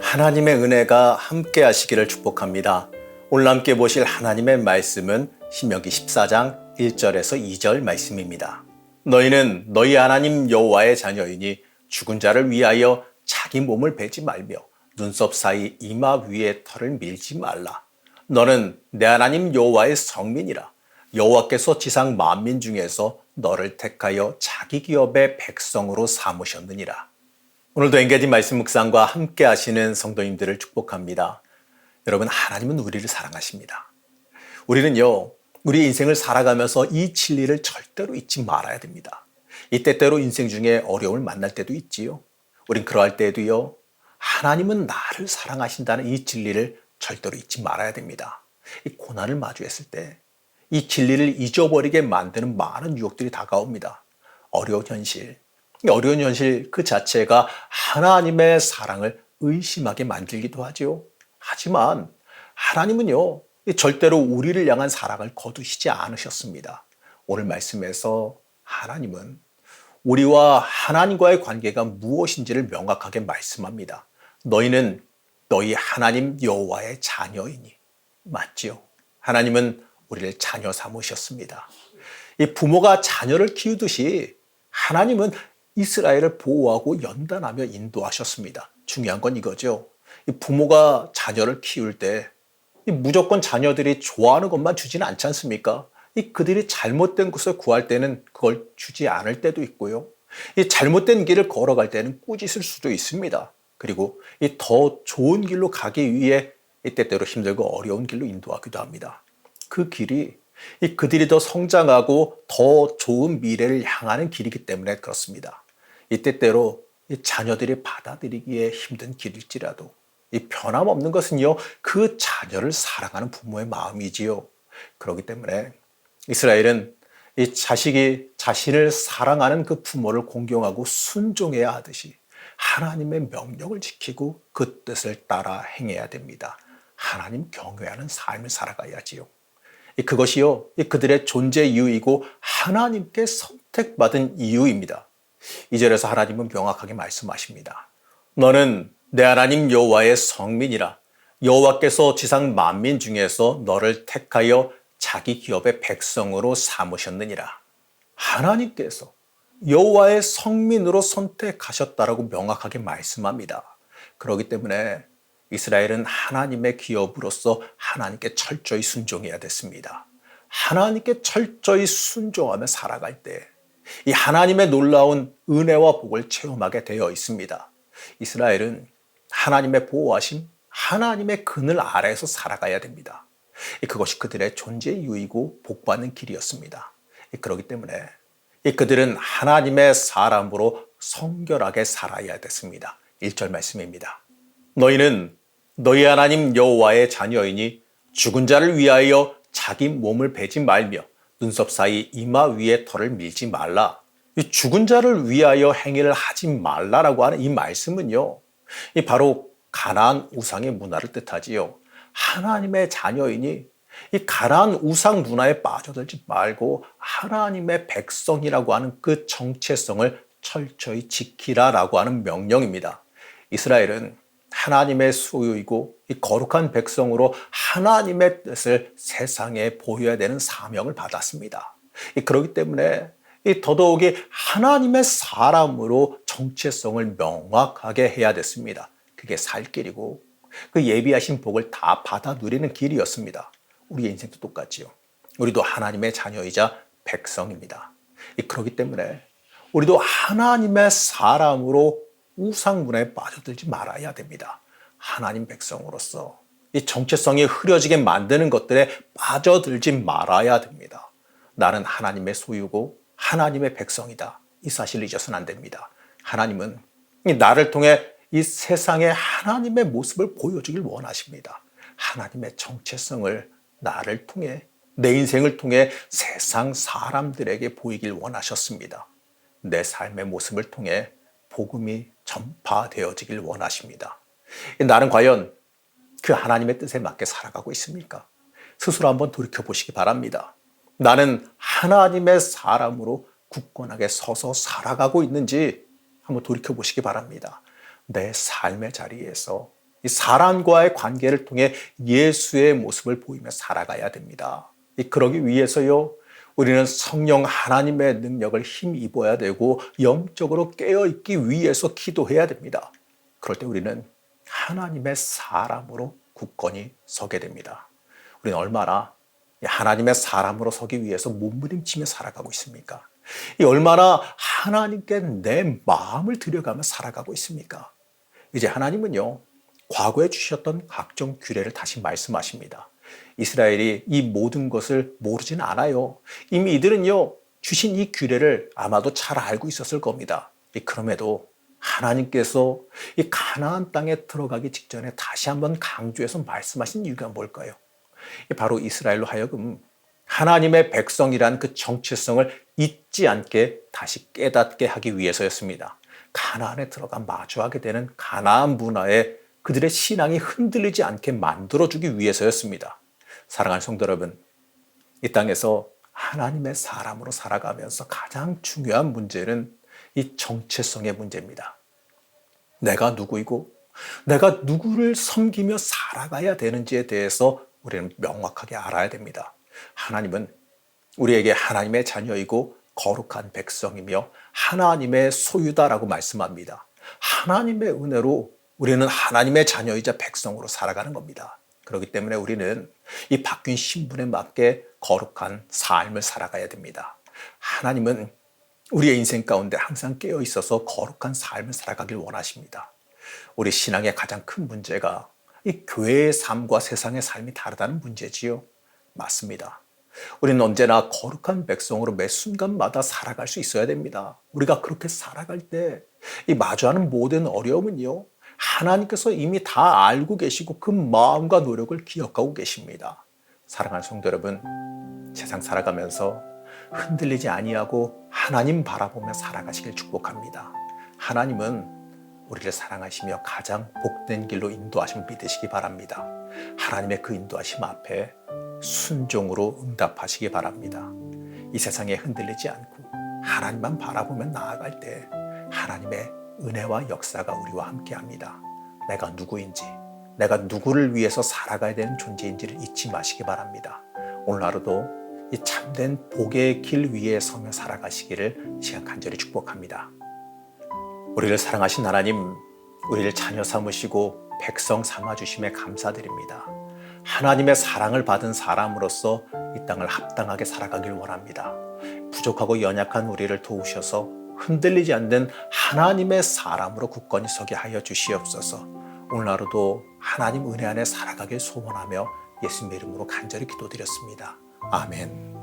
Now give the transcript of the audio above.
하나님의 은혜가 함께 하시기를 축복합니다. 오늘 함께 보실 하나님의 말씀은 신명기 14장 1절에서 2절 말씀입니다. 너희는 너희 하나님 여호와의 자녀이니 죽은 자를 위하여 자기 몸을 베지 말며 눈썹 사이 이마 위에 털을 밀지 말라. 너는 내 하나님 여호와의 성민이라. 여호와께서 지상 만민 중에서 너를 택하여 자기 기업의 백성으로 삼으셨느니라. 오늘도 엔게지 말씀 묵상과 함께 하시는 성도님들을 축복합니다. 여러분, 하나님은 우리를 사랑하십니다. 우리는요, 우리 인생을 살아가면서 이 진리를 절대로 잊지 말아야 됩니다. 이 때때로 인생 중에 어려움을 만날 때도 있지요. 우린 그러할 때에도요, 하나님은 나를 사랑하신다는 이 진리를 절대로 잊지 말아야 됩니다. 이 고난을 마주했을 때 이 진리를 잊어버리게 만드는 많은 유혹들이 다가옵니다. 어려운 현실 그 자체가 하나님의 사랑을 의심하게 만들기도 하죠. 하지만 하나님은요, 절대로 우리를 향한 사랑을 거두시지 않으셨습니다. 오늘 말씀에서 하나님은 우리와 하나님과의 관계가 무엇인지를 명확하게 말씀합니다. 너희는 너희 하나님 여호와의 자녀이니. 맞지요? 하나님은 우리를 자녀 삼으셨습니다. 이 부모가 자녀를 키우듯이 하나님은 이스라엘을 보호하고 연단하며 인도하셨습니다. 중요한 건 이거죠. 이 부모가 자녀를 키울 때 무조건 자녀들이 좋아하는 것만 주지는 않지 않습니까? 그들이 잘못된 것을 구할 때는 그걸 주지 않을 때도 있고요. 이 잘못된 길을 걸어갈 때는 꾸짖을 수도 있습니다. 그리고 더 좋은 길로 가기 위해 때때로 힘들고 어려운 길로 인도하기도 합니다. 그 길이 그들이 더 성장하고 더 좋은 미래를 향하는 길이기 때문에 그렇습니다. 때때로 자녀들이 받아들이기에 힘든 길일지라도 변함없는 것은요, 그 자녀를 사랑하는 부모의 마음이지요. 그렇기 때문에 이스라엘은 이 자식이 자신을 사랑하는 그 부모를 공경하고 순종해야 하듯이 하나님의 명령을 지키고 그 뜻을 따라 행해야 됩니다. 하나님 경외하는 삶을 살아가야지요. 그것이요, 그들의 존재 이유이고 하나님께 선택받은 이유입니다. 2절에서 하나님은 명확하게 말씀하십니다. 너는 내 하나님 여호와의 성민이라. 여호와께서 지상 만민 중에서 너를 택하여 자기 기업의 백성으로 삼으셨느니라. 하나님께서 여호와의 성민으로 선택하셨다라고 명확하게 말씀합니다. 그렇기 때문에 이스라엘은 하나님의 기업으로서 하나님께 철저히 순종해야 됐습니다. 하나님께 철저히 순종하며 살아갈 때 이 하나님의 놀라운 은혜와 복을 체험하게 되어 있습니다. 이스라엘은 하나님의 보호하심, 하나님의 그늘 아래에서 살아가야 됩니다. 그것이 그들의 존재 이유이고 복받는 길이었습니다. 그렇기 때문에 그들은 하나님의 사람으로 성결하게 살아야 됐습니다. 1절 말씀입니다. 너희는 너희 하나님 여호와의 자녀이니 죽은 자를 위하여 자기 몸을 베지 말며 눈썹 사이 이마 위에 털을 밀지 말라. 이 죽은 자를 위하여 행위를 하지 말라라고 하는 이 말씀은요, 바로 가나안 우상의 문화를 뜻하지요. 하나님의 자녀이니 이 가나안 우상 문화에 빠져들지 말고 하나님의 백성이라고 하는 그 정체성을 철저히 지키라라고 하는 명령입니다. 이스라엘은 하나님의 소유이고 이 거룩한 백성으로 하나님의 뜻을 세상에 보여야 되는 사명을 받았습니다. 그렇기 때문에 더더욱이 하나님의 사람으로 정체성을 명확하게 해야 됐습니다. 그게 살 길이고 그 예비하신 복을 다 받아 누리는 길이었습니다. 우리의 인생도 똑같지요. 우리도 하나님의 자녀이자 백성입니다. 그렇기 때문에 우리도 하나님의 사람으로 우상문화에 빠져들지 말아야 됩니다. 하나님 백성으로서 이 정체성이 흐려지게 만드는 것들에 빠져들지 말아야 됩니다. 나는 하나님의 소유고 하나님의 백성이다. 이 사실을 잊어서는 안 됩니다. 하나님은 나를 통해 이 세상에 하나님의 모습을 보여주길 원하십니다. 하나님의 정체성을 나를 통해, 내 인생을 통해 세상 사람들에게 보이길 원하셨습니다. 내 삶의 모습을 통해 복음이 전파되어지길 원하십니다. 나는 과연 그 하나님의 뜻에 맞게 살아가고 있습니까? 스스로 한번 돌이켜보시기 바랍니다. 나는 하나님의 사람으로 굳건하게 서서 살아가고 있는지 한번 돌이켜보시기 바랍니다. 내 삶의 자리에서 이 사람과의 관계를 통해 예수의 모습을 보이며 살아가야 됩니다. 그러기 위해서요, 우리는 성령 하나님의 능력을 힘입어야 되고 영적으로 깨어있기 위해서 기도해야 됩니다. 그럴 때 우리는 하나님의 사람으로 굳건히 서게 됩니다. 우리는 얼마나 하나님의 사람으로 서기 위해서 몸부림치며 살아가고 있습니까? 얼마나 하나님께 내 마음을 들여가며 살아가고 있습니까? 이제 하나님은요, 과거에 주셨던 각종 규례를 다시 말씀하십니다. 이스라엘이 이 모든 것을 모르지는 않아요. 이미 이들은요, 주신 이 규례를 아마도 잘 알고 있었을 겁니다. 그럼에도 하나님께서 이 가나안 땅에 들어가기 직전에 다시 한번 강조해서 말씀하신 이유가 뭘까요? 바로 이스라엘로 하여금 하나님의 백성이란 그 정체성을 잊지 않게 다시 깨닫게 하기 위해서였습니다. 가나안에 들어가 마주하게 되는 가나안 문화에 그들의 신앙이 흔들리지 않게 만들어주기 위해서였습니다. 사랑하는 성도 여러분, 이 땅에서 하나님의 사람으로 살아가면서 가장 중요한 문제는 이 정체성의 문제입니다. 내가 누구이고 내가 누구를 섬기며 살아가야 되는지에 대해서 우리는 명확하게 알아야 됩니다. 하나님은 우리에게 하나님의 자녀이고 거룩한 백성이며 하나님의 소유다라고 말씀합니다. 하나님의 은혜로 우리는 하나님의 자녀이자 백성으로 살아가는 겁니다. 그렇기 때문에 우리는 이 바뀐 신분에 맞게 거룩한 삶을 살아가야 됩니다. 하나님은 우리의 인생 가운데 항상 깨어 있어서 거룩한 삶을 살아가길 원하십니다. 우리 신앙의 가장 큰 문제가 이 교회의 삶과 세상의 삶이 다르다는 문제지요. 맞습니다. 우리는 언제나 거룩한 백성으로 매 순간마다 살아갈 수 있어야 됩니다. 우리가 그렇게 살아갈 때 이 마주하는 모든 어려움은요, 하나님께서 이미 다 알고 계시고 그 마음과 노력을 기억하고 계십니다. 사랑하는 성도 여러분, 세상 살아가면서 흔들리지 아니하고 하나님 바라보며 살아가시길 축복합니다. 하나님은 우리를 사랑하시며 가장 복된 길로 인도하심을 믿으시기 바랍니다. 하나님의 그 인도하심 앞에 순종으로 응답하시기 바랍니다. 이 세상에 흔들리지 않고 하나님만 바라보며 나아갈 때 하나님의 은혜와 역사가 우리와 함께합니다. 내가 누구인지, 내가 누구를 위해서 살아가야 되는 존재인지를 잊지 마시기 바랍니다. 오늘 하루도 이 참된 복의 길 위에 서며 살아가시기를 시간 간절히 축복합니다. 우리를 사랑하신 하나님, 우리를 자녀 삼으시고 백성 삼아주심에 감사드립니다. 하나님의 사랑을 받은 사람으로서 이 땅을 합당하게 살아가길 원합니다. 부족하고 연약한 우리를 도우셔서 흔들리지 않는 하나님의 사람으로 굳건히 서게 하여 주시옵소서. 오늘 하루도 하나님 은혜 안에 살아가길 소원하며 예수님의 이름으로 간절히 기도드렸습니다. 아멘.